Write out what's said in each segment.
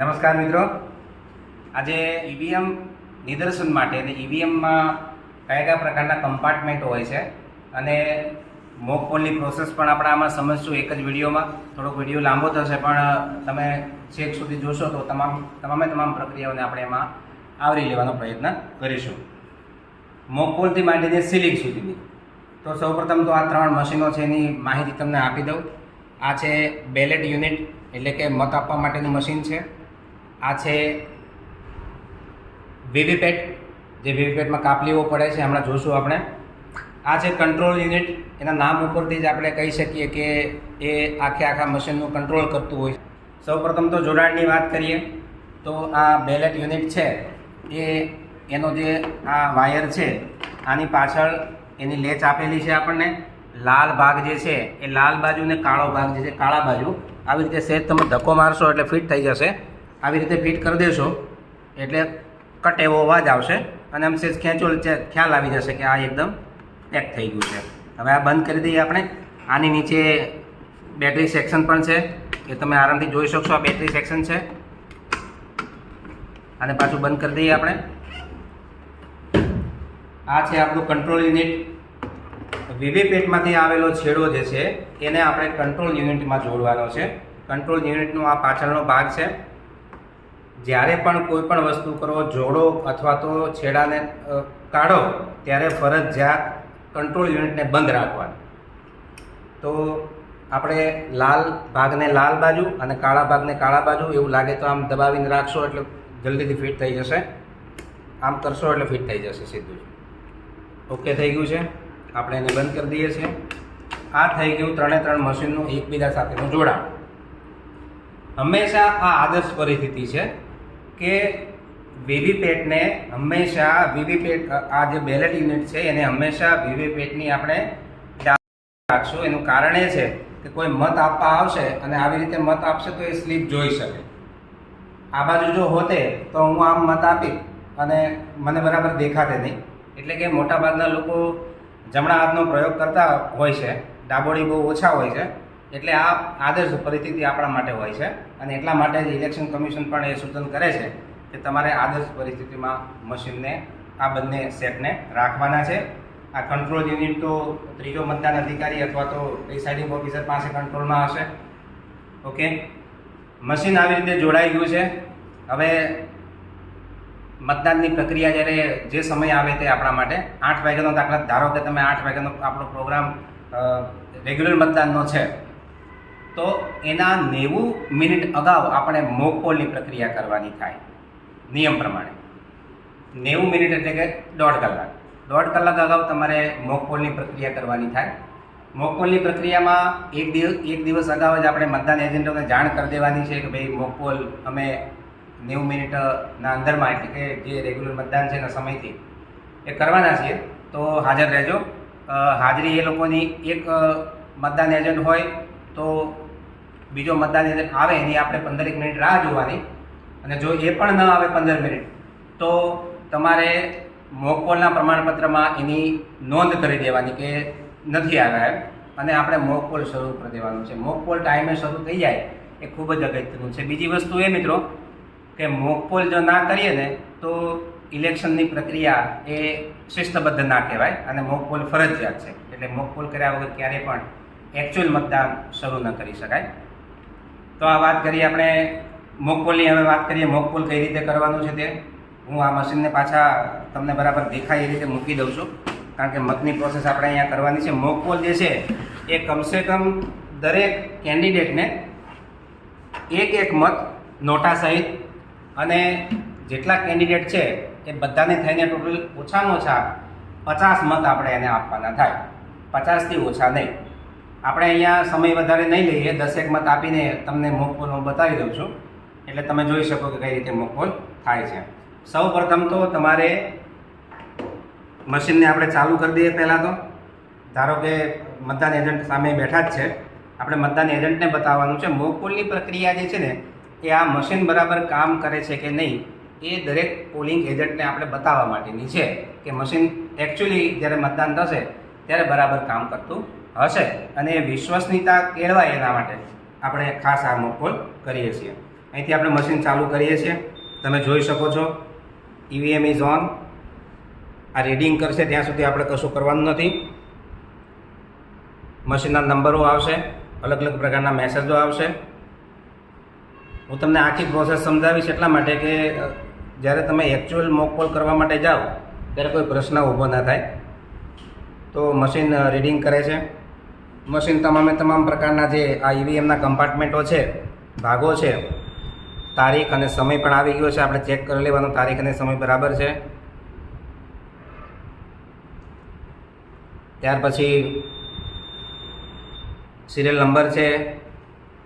નમસ્કાર મિત્રો, આજે ઈવીએમ નિદર્શન માટે અને ઈવીએમમાં કયા કયા પ્રકારના કમ્પાર્ટમેન્ટ હોય છે અને મોક પોલની પ્રોસેસ પણ આપણે આમાં સમજશું એક જ વિડીયોમાં. થોડોક વિડીયો લાંબો થશે પણ તમે છેક સુધી જોશો તો તમામ પ્રક્રિયાઓને આપણે એમાં આવરી લેવાનો પ્રયત્ન કરીશું. મોક પોલથી માંડીને સીલિંગ સુધીની. તો સૌપ્રથમ તો આ 3 મશીનો છે એની માહિતી તમને આપી દઉં. આ છે બેલેટ યુનિટ એટલે કે મત આપવા માટેનું મશીન છે. આ છે વીવીપેટ, જે વીવીપેટમાં કાપલીઓ પડે છે, હમણાં જોશું આપણે. આ છે કંટ્રોલ યુનિટ, એના નામ ઉપરથી જ આપણે કહી શકીએ કે એ આખા મશીનનું કંટ્રોલ કરતું હોય. સૌપ્રથમ તો જોડાણની વાત કરીએ તો આ બેલેટ યુનિટ છે એનો જે આ વાયર છે આની પાછળ એની લેચ આપેલી છે આપણને. લાલ ભાગ જે છે એ લાલ બાજુ ને કાળો ભાગ જે છે કાળા બાજુ આવી રીતે સેજ તમે ધક્કો મારશો એટલે ફિટ થઈ જશે. આવી રીતે ફિટ કરી દેશો એટલે કટ એવો અવાજ આવશે અને આમ સેજ ખેંચો ખ્યાલ આવી જશે કે આ એકદમ પેક થઈ ગયું છે. હવે આ બંધ કરી દઈએ આપણે. આની નીચે બેટરી સેક્શન પણ છે એ તમે આરામથી જોઈ શકશો. આ બેટરી સેક્શન છે અને પાછું બંધ કરી દઈએ આપણે. આ છે આપણું કંટ્રોલ યુનિટ. વીવીપેટમાંથી આવેલો છેડો જે છે એને આપણે કંટ્રોલ યુનિટમાં જોડવાનો છે. કંટ્રોલ યુનિટનો આ પાછળનો ભાગ છે. જ્યારે પણ કોઈ પણ વસ્તુ કરો, જોડો અથવા તો છેડાને કાઢો ત્યારે ફરજિયાત કંટ્રોલ યુનિટને બંધ રાખવાનું. તો આપણે લાલ ભાગને લાલ બાજુ અને કાળા ભાગને કાળા બાજુ એવું લાગે તો આમ દબાવીને રાખશો એટલે જલ્દીથી ફિટ થઈ જશે. આમ કરશો એટલે ફિટ થઈ જશે સીધું જ. ઓકે થઈ ગયું છે. આપણે એને બંધ કરી દઈએ છીએ. આ થઈ ગયું 3 મશીનનું એકબીજા સાથેનું જોડાણ. હંમેશા આ આદર્શ પરિસ્થિતિ છે કે વીવીપેટને હંમેશા આ જે બેલેટ યુનિટ છે એને હંમેશા વીવીપેટની આપણે રાખશું. એનું કારણ એ છે કે કોઈ મત આપવા આવશે અને આવી રીતે મત આપશે તો એ સ્લીપ જોઈ શકે. આ બાજુ જો હોતે તો હું આમ મત આપી અને મને બરાબર દેખાતે નહીં. એટલે કે મોટાભાગના લોકો જમણા હાથનો પ્રયોગ કરતા હોય છે, ડાબોડી બહુ ઓછા હોય છે. એટલે આ આદર્શ પરિસ્થિતિ આપણા માટે હોય છે અને એટલા માટે જ ઇલેક્શન કમિશન પણ એ સૂચન કરે છે કે તમારે આદર્શ પરિસ્થિતિમાં મશીનને આ બંને સેટને રાખવાના છે. આ કંટ્રોલ યુનિટ તો ત્રીજો મતદાન અધિકારી અથવા તો પ્રિસાઇડિંગ ઓફિસર પાસે કંટ્રોલમાં હશે. ઓકે, મશીન આવી રીતે જોડાઈ ગયું છે. હવે મતદાનની પ્રક્રિયા જ્યારે જે સમય આવે તે આપણા માટે 8 વાગ્યાનો દાખલા ધારો કે તમે 8 વાગ્યાનો આપણો પ્રોગ્રામ રેગ્યુલર મતદાનનો છે તો એના 90 મિનિટ અગાઉ આપણે મોક પોલની પ્રક્રિયા કરવાની થાય. નિયમ પ્રમાણે 90 મિનિટ એટલે કે 1.5 કલાક અગાઉ તમારે મોક પોલની પ્રક્રિયા કરવાની થાય. મોક પોલની પ્રક્રિયામાં એક દિવસ અગાઉ જ આપણે મતદાન એજન્ટોને જાણ કરી દેવાની છે કે ભાઈ મોક પોલ અમે 90 મિનિટના અંદરમાં એટલે કે જે રેગ્યુલર મતદાન છે એના સમયથી એ કરવાના છીએ, તો હાજર રહેજો. હાજરી એ લોકોની એક મતદાન એજન્ટ હોય તો બીજો મતદાન એજન્ટ આવે એની આપણે 15 મિનિટ રાહ જોવાની. અને જો એ પણ ન આવે 15 મિનિટ તો તમારે મોકપોલના પ્રમાણપત્રમાં એની નોંધ કરી દેવાની કે નથી આવ્યા એમ, અને આપણે મોકપોલ શરૂ કરી દેવાનું છે. મોકપોલ ટાઈમે શરૂ થઈ જાય એ ખૂબ જ અગત્યનું છે. બીજી વસ્તુ એ મિત્રો કે મોકપોલ જો ના કરીએ ને તો ઇલેક્શનની પ્રક્રિયા એ શિસ્તબદ્ધ ના કહેવાય અને મોકપોલ ફરજિયાત છે. એટલે મોકપોલ કર્યા વગર ક્યારેય પણ એકચ્યુઅલ મતદાન શરૂ ન કરી શકાય. તો આ વાત કરીએ આપણે મોકપોલની. હવે વાત કરીએ મોકપોલ કઈ રીતે કરવાનું છે તે. હું આ મશીનને પાછા તમને બરાબર દેખાય એ રીતે મૂકી દઉં છું કારણ કે મતની પ્રોસેસ આપણે અહીંયા કરવાની છે. મોકપોલ જે છે એ કમસે કમ દરેક કેન્ડિડેટને એક મત નોટા સહિત અને જેટલા કેન્ડિડેટ છે એ બધાને થઈને ટોટલ ઓછામાં ઓછા 50 મત આપણે એને આપવાના થાય. 50થી ઓછા નહીં. આપણે અહીંયા સમય વધારે નહીં લઈએ, 10 મત આપીને તમને મોકપોલ હું બતાવી દઉં છું એટલે તમે જોઈ શકો કે કઈ રીતે મોકપોલ થાય છે. સૌ પ્રથમ તો તમારે મશીનને આપણે ચાલુ કરી દઈએ. પહેલાં તો ધારો કે મતદાન એજન્ટ સામે બેઠા જ છે, આપણે મતદાન એજન્ટને બતાવવાનું છે. મોકપોલની પ્રક્રિયા જે છે ને એ આ મશીન બરાબર કામ કરે છે કે નહીં એ દરેક પોલિંગ એજન્ટને આપણે બતાવવા માટેની છે કે મશીન એકચ્યુઅલી જ્યારે મતદાન થશે ત્યારે બરાબર કામ કરતું હશે અને એ વિશ્વસનીયતા કેળવાય એના માટે આપણે ખાસ આ મોકપોલ કરીએ છીએ. અહીંથી આપણે મશીન ચાલુ કરીએ છીએ. તમે જોઈ શકો છો EVM ઇઝ ઓન. આ રીડિંગ કરશે ત્યાં સુધી આપણે કશું કરવાનું નથી. મશીનના નંબરો આવશે, અલગ અલગ પ્રકારના મેસેજો આવશે. હું તમને આખી પ્રોસેસ સમજાવીશ એટલા માટે કે જ્યારે તમે એકચ્યુઅલ મોક પોલ કરવા માટે જાઓ ત્યારે કોઈ પ્રશ્ન ઊભો ના થાય. તો મશીન રીડિંગ કરે છે. મશીન તમામ પ્રકારના જે આ EVMના કમ્પાર્ટમેન્ટો છે, ભાગો છે, તારીખ અને સમય પણ આવી ગયો છે. આપણે ચેક કરી લેવાનો તારીખ અને સમય બરાબર છે. ત્યાર પછી સિરિયલ નંબર છે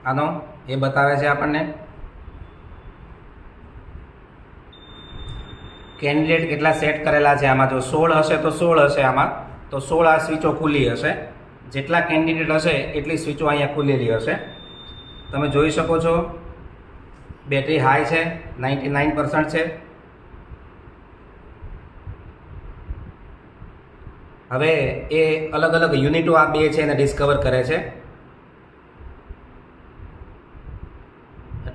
આનો, એ બતાવે છે આપણને. કેન્ડિડેટ કેટલા સેટ કરેલા છે આમાં. જો 16 હશે તો 16 હશે આમાં, તો 16 આ સ્વિચો ખુલ્લી હશે. જેટલા કેન્ડિડેટ હશે એટલી સ્વિચો અહીંયા ખુલેલી હશે. તમે જોઈ શકો છો બેટરી હાઈ છે, 99% છે. હવે એ અલગ અલગ યુનિટો આ બે છે એને ડિસ્કવર કરે છે,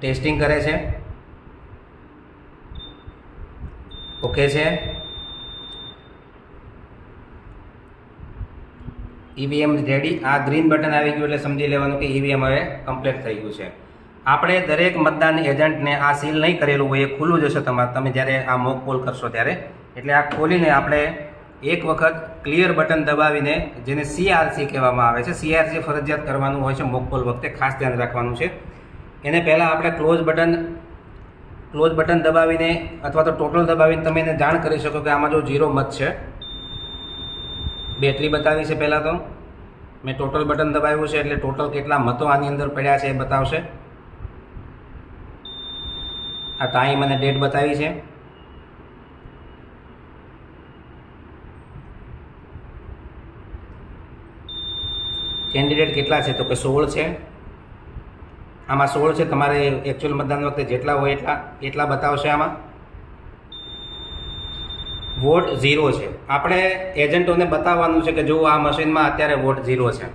ટેસ્ટિંગ કરે છે. ઓકે છે. EVM ready. આ ગ્રીન બટન આવી ગયું એટલે સમજી લેવાનું કે EVM હવે કમ્પ્લીટ થઈ ગયું છે. આપણે દરેક મતદાન એજન્ટને આ સીલ નહીં કરેલું હોય, એ ખુલ્લું જ હશે તમે જ્યારે આ મોક પોલ કરશો ત્યારે. એટલે આ ખોલીને આપણે એક વખત ક્લિયર બટન દબાવીને, જેને CRC કહેવામાં આવે છે, CRC ફરજિયાત કરવાનું હોય છે મોક પોલ વખતે, ખાસ ધ્યાન રાખવાનું છે. એને પહેલાં આપણે ક્લોઝ બટન દબાવીને અથવા તો ટોટલ દબાવીને તમે એને જાણ કરી શકો કે આમાં જો 0 મત છે. બેટરી બતાવી છે પહેલાં તો મેં ટોટલ બટન દબાવ્યું છે એટલે ટોટલ કેટલા મતો આની અંદર પડ્યા છે એ બતાવશે. આ ટાઈમ અને ડેટ બતાવી છે. કેન્ડિડેટ કેટલા છે તો કે 16 છે. આમાં 16 છે. તમારે એકચ્યુઅલ મતદાન વખતે જેટલા હોય એટલા બતાવશે આમાં. વોટ 0 છે. આપણે એજન્ટોને બતાવવાનું છે કે જો આ મશીનમાં અત્યારે વોટ 0 છે,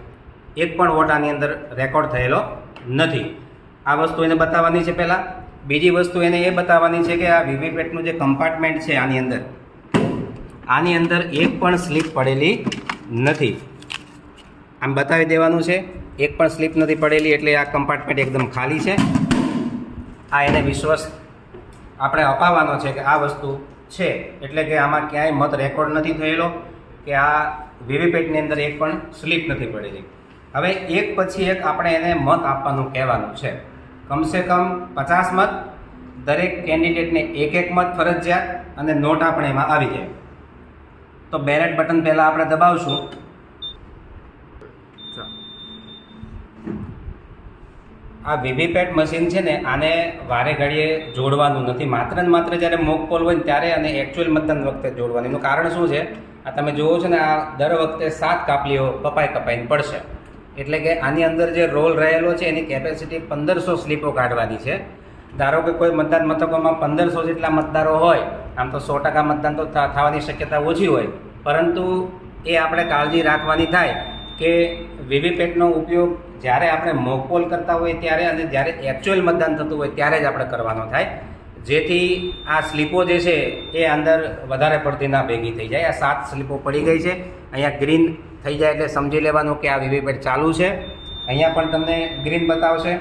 એક પણ વોટ આની અંદર રેકોર્ડ થયેલો નથી. આ વસ્તુ એને બતાવવાની છે પહેલાં. બીજી વસ્તુ એને એ બતાવવાની છે કે આ વીવીપેટનું જે કમ્પાર્ટમેન્ટ છે આની અંદર એક પણ સ્લીપ પડેલી નથી. આમ બતાવી દેવાનું છે, એક પણ સ્લીપ નથી પડેલી, એટલે આ કમ્પાર્ટમેન્ટ એકદમ ખાલી છે. આ એને વિશ્વાસ આપણે અપાવવાનો છે કે આ વસ્તુ છે, એટલે કે આમાં ક્યાંય મત રેકોર્ડ નથી થયેલો કે આ વીવીપેટની અંદર એક પણ સ્લીપ નથી પડેલી. હવે એક પછી એક આપણે એને મત આપવાનું કહેવાનું છે. કમસે કમ 50 મત, દરેક કેન્ડિડેટને એક મત ફરજિયાત, અને નોટ આપણે એમાં આવી જાય. તો બેલેટ બટન પહેલાં આપણે દબાવશું. આ વીવીપેટ મશીન છે ને, આને વારે ઘડીએ જોડવાનું નથી. માત્ર ને માત્ર જ્યારે મોક પોલ હોય ને ત્યારે અને એકચ્યુઅલ મતદાન વખતે જોડવાનું. એનું કારણ શું છે? આ તમે જુઓ છો ને, આ દર વખતે 7 કાપલીઓ કપાઈને પડશે. એટલે કે આની અંદર જે રોલ રહેલો છે એની કેપેસિટી 1500 સ્લીપો કાઢવાની છે. ધારો કે કોઈ મતદાન મથકોમાં 1500 જેટલા મતદારો હોય, આમ તો 100% મતદાન તો થવાની શક્યતા ઓછી હોય, પરંતુ એ આપણે કાળજી રાખવાની થાય કે વીવીપેટનો ઉપયોગ જ્યારે આપણે મોક પોલ કરતા હોય ત્યારે અને જ્યારે એકચ્યુઅલ મતદાન થતું હોય ત્યારે જ આપણે કરવાનો થાય, જેથી આ સ્લીપો જે છે એ અંદર વધારે પડતી ના ભેગી થઈ જાય. આ 7 સ્લીપો પડી ગઈ છે. અહીંયા ગ્રીન થઈ જાય એટલે સમજી લેવાનું કે આ વીવીપેટ ચાલુ છે. અહીંયા પણ તમને ગ્રીન બતાવશે.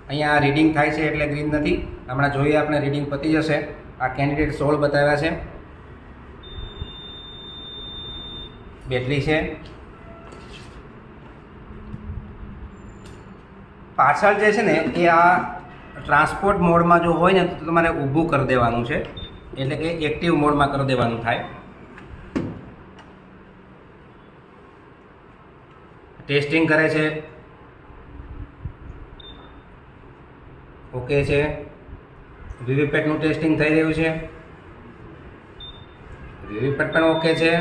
અહીંયા આ રીડિંગ થાય છે એટલે ગ્રીન નથી. હમણાં જોઈએ આપણે રીડિંગ પતી જશે. આ કેન્ડિડેટ 16 બતાવ્યા છે. બેટરી છે. પાછળ જે છે ને એ આ ટ્રાન્સપોર્ટ મોડમાં જો હોય ને તો તમારે ઊભું કરી દેવાનું છે, એટલે કે એક્ટિવ મોડમાં કરી દેવાનું થાય. ટેસ્ટિંગ કરે છે. ઓકે છે. વીવીપેટનું ટેસ્ટિંગ થઈ રહ્યું છે. વીવીપેટ પણ ઓકે છે.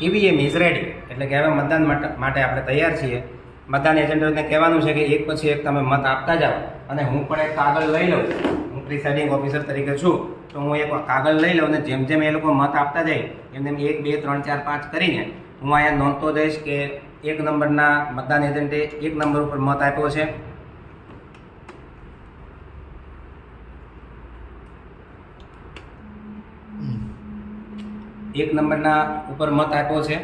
EVM is ready. એટલે કે હવે મતદાન માટે આપણે તૈયાર છીએ. મતદાન એજન્ટોને કહેવાનું છે કે એક પછી એક તમે મત આપતા જાઓ, અને હું પણ એક કાગળ લઈ લઉં. હું પ્રિસાઇડિંગ ઓફિસર તરીકે છું, તો હું એક કાગળ લઈ લઉં, અને જેમ જેમ એ લોકો મત આપતા જાય એમને 1 2 3 4 5 કરીને હું અહીંયા નોંધતો જઈશ કે 1 નંબરના મતદાન એજન્ટે 1 નંબર ઉપર મત આપ્યો છે. એક નંબરના ઉપર મત આપ્યો છે.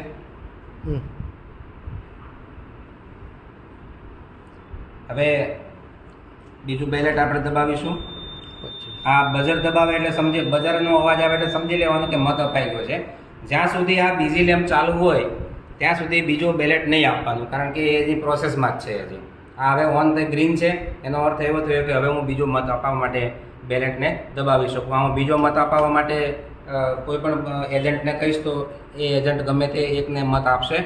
હવે બીજું બેલેટ આપણે દબાવીશું. આ બઝર દબાવે એટલે સમજી, બઝરનો અવાજ આવે એટલે સમજી લેવાનું કે મત અપાઈ ગયો છે. જ્યાં સુધી આ બીજી લેમ્પ ચાલુ હોય ત્યાં સુધી બીજો બેલેટ નહીં આપવાનું, કારણ કે એની પ્રોસેસમાં જ છે હજી. આ હવે ઓન ધ ગ્રીન છે, એનો અર્થ એવો થયો કે હવે હું બીજો મત અપાવવા માટે બેલેટને દબાવી શકું. આમાં બીજો મત અપાવવા માટે કોઈ પણ એજન્ટને કહીશ તો એ એજન્ટ ગમે તે એકને મત આપશે.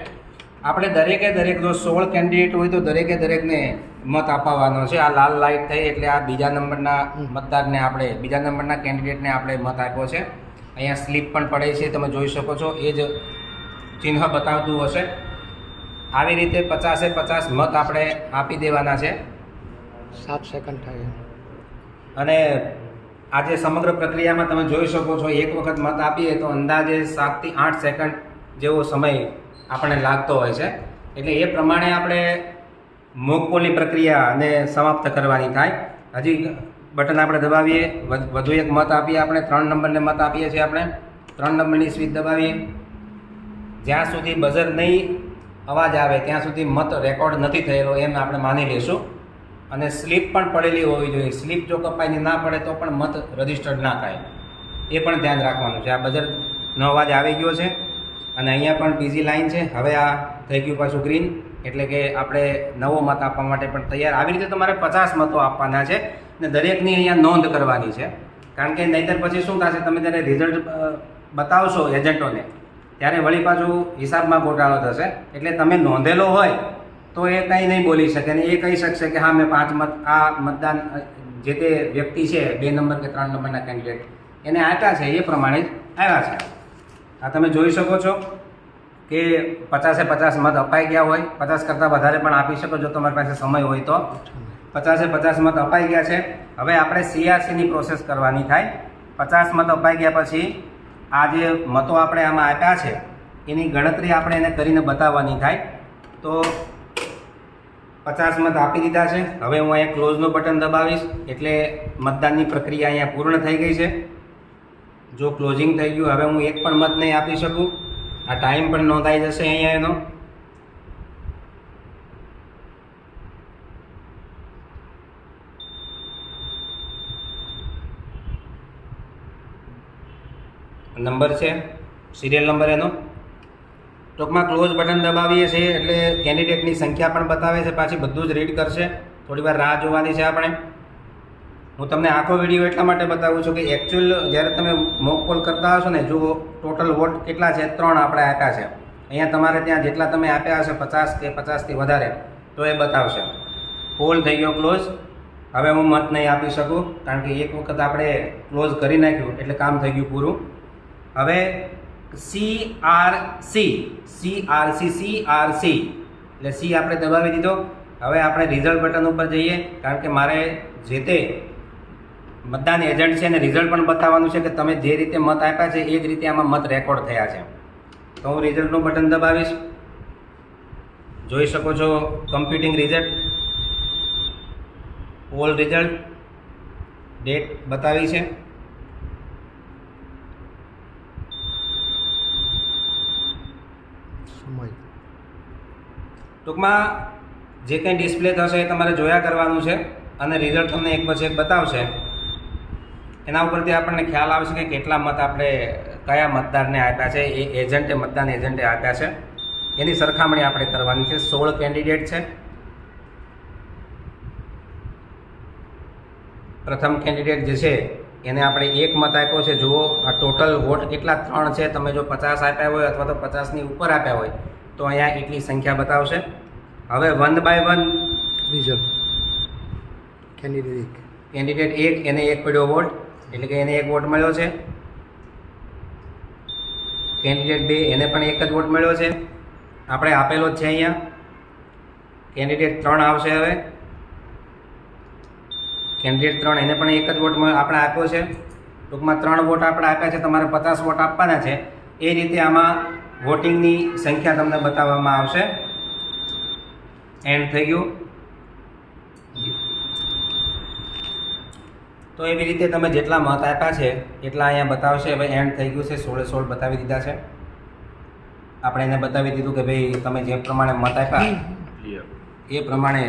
આપણે દરેકે દરેક, જો 16 કેન્ડિડેટ હોય તો દરેકે દરેકને મત અપાવવાનો છે. આ લાલ લાઇટ થઈ એટલે આ બીજા નંબરના મતદારને આપણે, બીજા નંબરના કેન્ડિડેટને આપણે મત આપ્યો છે. અહીંયા સ્લીપ પણ પડે છે, તમે જોઈ શકો છો, એ જ ચિહ્ન બતાવતું હશે. આવી રીતે 50-50 મત આપણે આપી દેવાના છે. 7 સેકન્ડ થાય. અને આજે સમગ્ર પ્રક્રિયામાં તમે જોઈ શકો છો, એક વખત મત આપીએ તો અંદાજે 7 થી 8 સેકન્ડ જેવો સમય આપણને લાગતો હોય છે. એટલે એ પ્રમાણે આપણે મોકપોલની પ્રક્રિયાને સમાપ્ત કરવાની થાય. હજી બટન આપણે દબાવીએ, વધુ એક મત આપીએ. આપણે 3 નંબરને મત આપીએ છીએ. આપણે 3 નંબરની સ્વિચ દબાવીએ. જ્યાં સુધી બઝર નહીં અવાજ આવે ત્યાં સુધી મત રેકોર્ડ નથી થયેલો એમ આપણે માની લઈશું. અને સ્લીપ પણ પડેલી હોવી જોઈએ. સ્લીપ જો કપાઈને ના પડે તો પણ મત રજિસ્ટર્ડ ના થાય, એ પણ ધ્યાન રાખવાનું છે. આ બઝરનો અવાજ આવી ગયો છે અને અહીંયા પણ બીજી લાઈન છે. હવે આ થઈ ગયું પાછું ગ્રીન, એટલે કે આપણે નવો મત આપવા માટે પણ તૈયાર. આવી રીતે તમારે 50 મતો આપવાના છે ને દરેકની અહીંયા નોંધ કરવાની છે. કારણ કે નહીંતર પછી શું થશે, તમે જ્યારે રિઝલ્ટ બતાવશો એજન્ટોને ત્યારે વળી પાછું હિસાબમાં ગોટાળો થશે. એટલે તમે નોંધેલો હોય તો એ કંઈ નહીં બોલી શકે ને એ કહી શકશે કે હા મેં 5 મત, આ મતદાન જે તે વ્યક્તિ છે 2 નંબર કે 3 નંબરના કેન્ડિડેટ એને આપ્યા છે, એ પ્રમાણે જ આવ્યા છે. આ તમે જોઈ શકો છો કે 50-50 મત અપાઈ ગયા હોય. 50 કરતાં વધારે પણ આપી શકો જો તમારી પાસે સમય હોય તો. 50-50 મત અપાઈ ગયા છે. હવે આપણે CRCની પ્રોસેસ કરવાની થાય. 50 મત અપાઈ ગયા પછી આ જે મતો આપણે આમાં આપ્યા છે એની ગણતરી આપણે એને કરીને બતાવવાની થાય. તો 50 મત આપી દીધા છે. હવે હું અહીંયા ક્લોઝનું બટન દબાવીશ એટલે મતદાનની પ્રક્રિયા અહીંયા પૂર્ણ થઈ ગઈ છે. જો ક્લોઝિંગ થઈ ગયું, હવે હું એક પણ મત નહીં આપી શકું. આ ટાઈમ પણ નોંધાઈ જશે અહીંયા એનો. નંબર છે, સિરિયલ નંબર એનો. ટૂંકમાં ક્લોઝ બટન દબાવીએ છીએ એટલે કેન્ડિડેટની સંખ્યા પણ બતાવે છે, પાછી બધું જ રીડ કરશે. થોડી વાર રાહ જોવાની છે આપણે. હું તમને આખો વિડીયો એટલા માટે બતાવું છું કે એકચ્યુઅલ જ્યારે તમે મોક પોલ કરતા હશો ને, જો ટોટલ વોટ કેટલા છે, 3 આપણે આપ્યા છે. અહીંયા તમારે ત્યાં જેટલા તમે આપ્યા હશે 50 કે 50થી વધારે તો એ બતાવશે. પોલ થઈ ગયો ક્લોઝ. હવે હું મત નહીં આપી શકું કારણ કે એક વખત આપણે ક્લોઝ કરી નાખ્યું એટલે કામ થઈ ગયું પૂરું. હવે CRC એટલે C આપણે દબાવી દીધો. હવે આપણે રિઝલ્ટ બટન ઉપર જઈએ કારણ કે મારે જે તે મતદાન એજન્ટ છે અને રિઝલ્ટ પણ બતાવવાનું છે કે તમે જે રીતે મત આપ્યા છે એ જ રીતે આમાં મત રેકોર્ડ થયા છે. તો હું રિઝલ્ટનું બટન દબાવીશ. જોઈ શકો છો computing result, poll result, date બતાવી છે. ટૂંકમાં જે કંઈ ડિસ્પ્લે થશે એ તમારે જોયા કરવાનું છે અને રિઝલ્ટ તમને એક પછી એક બતાવશે. એના ઉપરથી આપણને ખ્યાલ આવશે કે કેટલા મત આપણે કયા મતદારને આપ્યા છે, એ એજન્ટે, મતદાન એજન્ટે આપ્યા છે. એની સરખામણી આપણે કરવાની છે. 16 કેન્ડિડેટ છે. પ્રથમ કેન્ડિડેટ જે છે એને આપણે 1 મત આપ્યો છે. જુઓ આ ટોટલ વોટ કેટલા 3 છે. તમે જો 50 આપ્યા હોય અથવા તો 50ની ઉપર આપ્યા હોય તો અહીંયા એટલી સંખ્યા બતાવશે. હવે 1 બાય 1 રિઝલ્ટ. કેન્ડિડેટ 1 એને 1 પડ્યો વોટ એટલે કે એને 1 વોટ મળ્યો છે. કેન્ડિડેટ 2 એને પણ 1 જ વોટ મળ્યો છે. આપણે આપેલો જ છે અહીંયા. કેન્ડિડેટ 3 આવશે. હવે કેન્ડિડેટ 3 એને પણ 1 જ વોટ આપણે આપ્યો છે. ટૂંકમાં 3 વોટ આપણે આપ્યા છે. તમારે 50 વોટ આપવાના છે. એ રીતે આમાં વોટિંગની સંખ્યા તમને બતાવવામાં આવશે. એન્ડ થઈ ગયું. તો એવી રીતે તમે જેટલા મત આપ્યા છે એટલા અહીંયા બતાવશે. હવે એન્ડ થઈ ગયું છે, 16 બતાવી દીધા છે. આપણે એને બતાવી દીધું કે ભાઈ તમે જે પ્રમાણે મત આપ્યા એ પ્રમાણે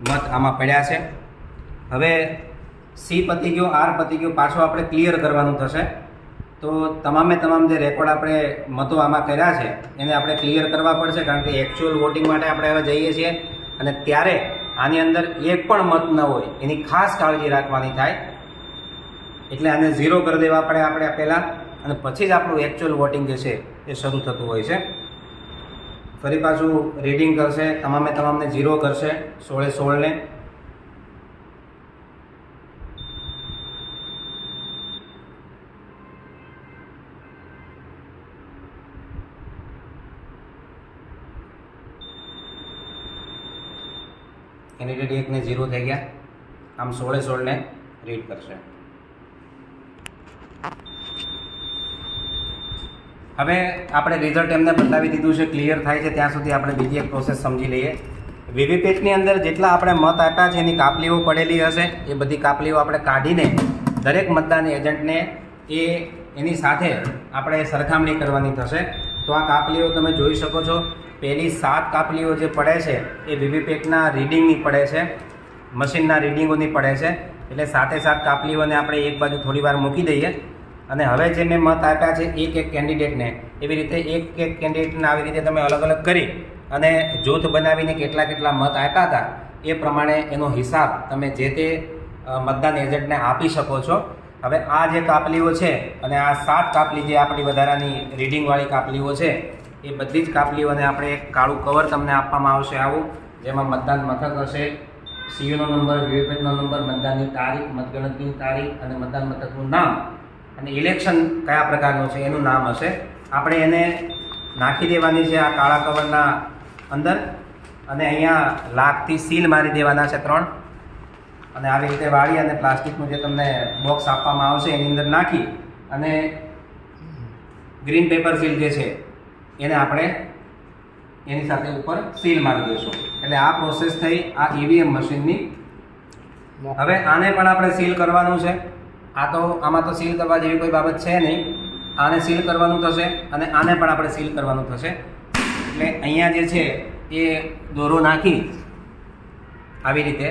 મત આમાં પડ્યા છે. હવે સી પતી ગયો, આર પતી ગયો, પાછો આપણે ક્લિયર કરવાનું થશે. તો તમામે તમામ જે રેકોર્ડ આપણે મતો આમાં કર્યા છે એને આપણે ક્લિયર કરવા પડશે, કારણ કે એકચ્યુઅલ વોટિંગ માટે આપણે હવે જઈએ છીએ અને ત્યારે આની અંદર એક પણ મત ન હોય એની ખાસ કાળજી રાખવાની થાય. એટલે આને 0 કરી દેવા પડે આપણે પહેલાં, અને પછી જ આપણું એકચ્યુઅલ વોટિંગ જે છે એ શરૂ થતું હોય છે. ફરી પાછું રીડિંગ કરશે, તમામે તમામને 0 કરશે, 16 કેન્ડિડેટ 1 ને 0 થઈ ગયા. આમ 16 રીડ કરશે. હવે આપણે રિઝલ્ટ એમને બતાવી દીધું છે, ક્લિયર થાય છે ત્યાં સુધી આપણે બીજી એક પ્રોસેસ સમજી લઈએ. વીવીપેટની અંદર જેટલા આપણે મત આપ્યા છે એની કાપલીઓ પડેલી હશે, એ બધી કાપલીઓ આપણે કાઢીને દરેક મતદાન એજન્ટને એની સાથે આપણે સરખામણી કરવાની થશે. તો આ કાપલીઓ તમે જોઈ શકો છો. પહેલી 7 કાપલીઓ જે પડે છે એ વીવીપેટના રીડિંગની પડે છે, મશીનના રીડિંગોની પડે છે. એટલે 7 કાપલીઓને આપણે એક બાજુ થોડી વાર મૂકી દઈએ. અને હવે જે મેં મત આપ્યા છે એક કેન્ડિડેટને, એવી રીતે એક કેન્ડિડેટને આવી રીતે તમે અલગ અલગ કરી અને જૂથ બનાવીને કેટલા મત આપ્યા હતા એ પ્રમાણે એનો હિસાબ તમે જે તે મતદાન એજન્ટને આપી શકો છો. હવે આ જે કાપલીઓ છે અને આ 7 કાપલી જે આપણી વધારાની રીડિંગવાળી કાપલીઓ છે એ બધી જ કાપલીઓને આપણે એક કાળું કવર તમને આપવામાં આવશે આવું, જેમાં મતદાન મથક હશે, સીયુનો નંબર, વીવીપેટનો નંબર, મતદાનની તારીખ, મતગણતરીની તારીખ અને મતદાન મથકનું નામ અને ઇલેક્શન કયા પ્રકારનું છે એનું નામ હશે. આપણે એને નાખી દેવાની છે આ કાળા કવરના અંદર અને અહીંયા લાખથી સીલ મારી દેવાના છે 3. અને આવી રીતે વાળી અને પ્લાસ્ટિકનું જે તમને બોક્સ આપવામાં આવશે એની અંદર નાખી અને ગ્રીન પેપર સીલ જે છે એને આપણે એની સાથે ઉપર સીલ મારી દઈશું. એટલે આ પ્રોસેસ થઈ આ ઈવીએમ મશીનની. હવે આને પણ આપણે સીલ કરવાનું છે. આમાં તો સીલ કરવા જેવી કોઈ બાબત છે નહીં. આને સીલ કરવાનું થશે અને આને પણ આપણે સીલ કરવાનું થશે. એટલે અહીંયા જે છે એ દોરો નાખી આવી રીતે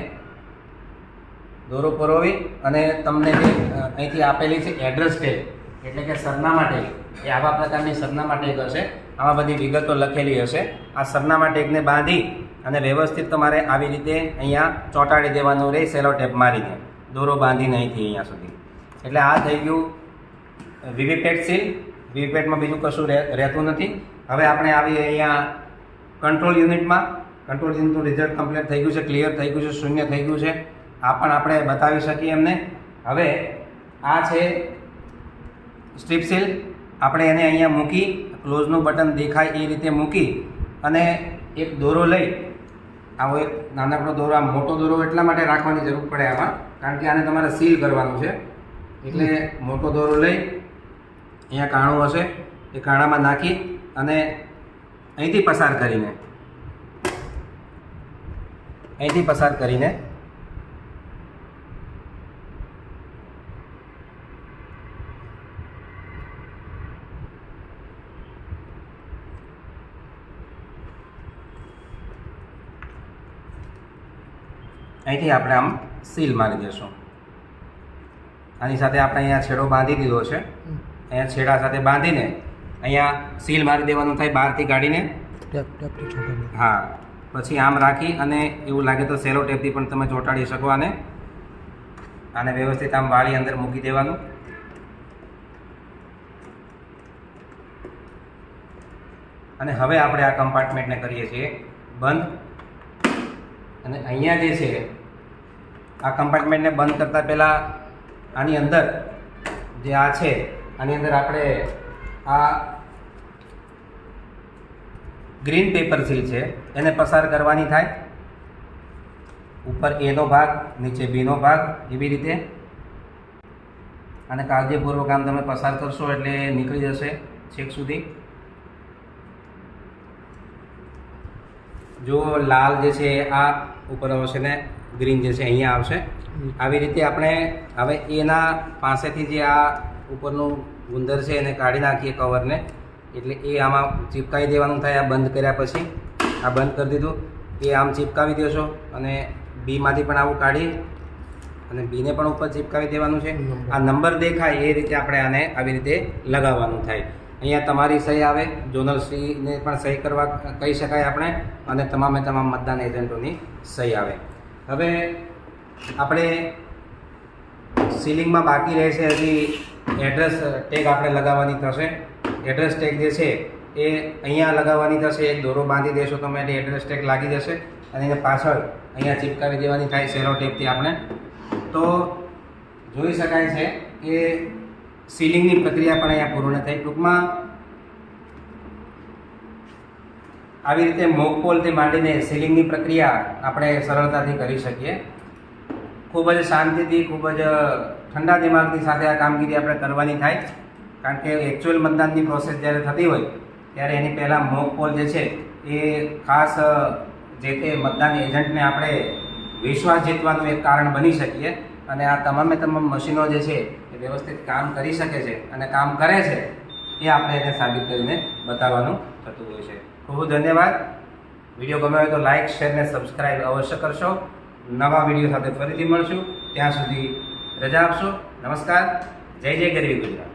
દોરો પરોવી અને તમને જે અહીંથી આપેલી છે એડ્રેસ ટેગ, એટલે કે સરનામા ટેગ, એ આવા પ્રકારની સરનામા ટેગ હશે. આમાં બધી વિગતો લખેલી હશે. આ સરનામા ટેગને બાંધી અને વ્યવસ્થિત તમારે આવી રીતે અહીંયા ચોંટાડી દેવાનું રહે, સેલો ટેપ મારીને દોરો બાંધીને અહીંથી અહીંયા સુધી. એટલે આ થઈ ગયું વીવીપેટ સીલ. વીવીપેટમાં બીજું કશું રહેતું નથી. હવે આપણે આવીએ અહીંયા કંટ્રોલ યુનિટમાં. કંટ્રોલ યુનિટનું રિઝલ્ટ કમ્પ્લીટ થઈ ગયું છે, ક્લિયર થઈ ગયું છે, 0 થઈ ગયું છે. આ પણ આપણે બતાવી શકીએ એમને. હવે આ છે સ્ટ્રીપ સીલ. આપણે એને અહીંયા મૂકી, ક્લોઝનું બટન દેખાય એ રીતે મૂકી અને એક દોરો લઈ, આવો એક નાનકડો દોરો, આ મોટો દોરો એટલા માટે રાખવાની જરૂર પડે આમાં, કારણ કે આને તમારે સીલ કરવાનું છે. એટલે મોટો દોરો લઈ અહીંયા કાણું હશે એ કાણામાં નાખી અને અહીંથી પસાર કરીને આપણે આમ સીલ મારી દઈશું. આની સાથે આપણે અહીંયા છેડો બાંધી દીધો છે. અહીંયા છેડા સાથે બાંધીને અહીંયા સીલ મારી દેવાનું થાય બહારથી કાઢીને. હા, પછી આમ રાખી અને એવું લાગે તો સેલો ટેપથી પણ તમે ચોંટાડી શકો. આને વ્યવસ્થિત આમ વાળી અંદર મૂકી દેવાનું. અને હવે આપણે આ કમ્પાર્ટમેન્ટને કરીએ છીએ બંધ. અને અહીંયા જે છે આ કમ્પાર્ટમેન્ટને બંધ કરતાં પહેલાં આની અંદર જે આ છે આની અંદર આપણે આ ગ્રીન પેપર સીલ છે એને પસાર કરવાની થાય. ઉપર એનો ભાગ, નીચે બીનો ભાગ, એવી રીતે. અને કાળજીપૂર્વક આમ તમે પસાર કરશો એટલે નીકળી જશે છેક સુધી. જો લાલ જે છે આ ઉપર આવશે ને ગ્રીન જે છે અહીંયા આવશે. આવી રીતે આપણે હવે એના પાસેથી જે આ ઉપરનું ગુંદર છે એને કાઢી નાખીએ કવરને, એટલે એ આમાં ચીપકાવી દેવાનું થાય. આ બંધ કર્યા પછી આ બંધ કરી દીધું, એ આમ ચીપકાવી દેશો અને બીમાંથી પણ આવું કાઢી અને બીને પણ ઉપર ચીપકાવી દેવાનું છે. આ નંબર દેખાય એ રીતે આપણે આને આવી રીતે લગાવવાનું થાય. અહીંયા તમારી સહી આવે, ઝોનલ શ્રીને પણ સહી કરવા કહી શકાય આપણે, અને તમામે તમામ મતદાન એજન્ટોની સહી આવે. હવે આપણે સીલિંગમાં બાકી રહેશે હજી એડ્રેસ ટેગ આપણે લગાવવાની થશે. એડ્રેસ ટેગ જે છે એ અહીંયા લગાવવાની થશે. એક દોરો બાંધી દેશો તમે એટલે એડ્રેસ ટેગ લાગી જશે અને એને પાછળ અહીંયા ચીપકાવી દેવાની થાય સેલો ટેપથી આપણે. તો જોઈ શકાય છે કે સીલિંગની પ્રક્રિયા પણ અહીંયા પૂર્ણ થઈ. ટૂંકમાં આવી રીતે મોકપોલથી માંડીને સીલિંગની પ્રક્રિયા આપણે સરળતાથી કરી શકીએ. ખૂબ જ શાંતિથી, ખૂબ જ ઠંડા દિમાગની સાથે આ કામગીરી આપણે કરવાની થાય. કારણ કે એકચ્યુઅલ મતદાનની પ્રોસેસ જ્યારે થતી હોય ત્યારે એની પહેલાં મોકપોલ જે છે એ ખાસ જે તે મતદાન એજન્ટને આપણે વિશ્વાસ જીતવાનું એક કારણ બની શકીએ. અને આ તમામે તમામ મશીનો જે છે એ વ્યવસ્થિત કામ કરી શકે છે અને કામ કરે છે એ આપણે એને સાબિત કરીને બતાવવાનું થતું હોય છે. ખૂબ ખૂબ ધન્યવાદ. વિડીયો ગમ્યો હોય તો લાઇક, શેર ને સબસ્ક્રાઈબ અવશ્ય કરશો. નવા વિડીયો સાથે ફરીથી મળશું. ત્યાં સુધી રજા આપશો. નમસ્કાર. જય જય ગરવી ગુજરાત.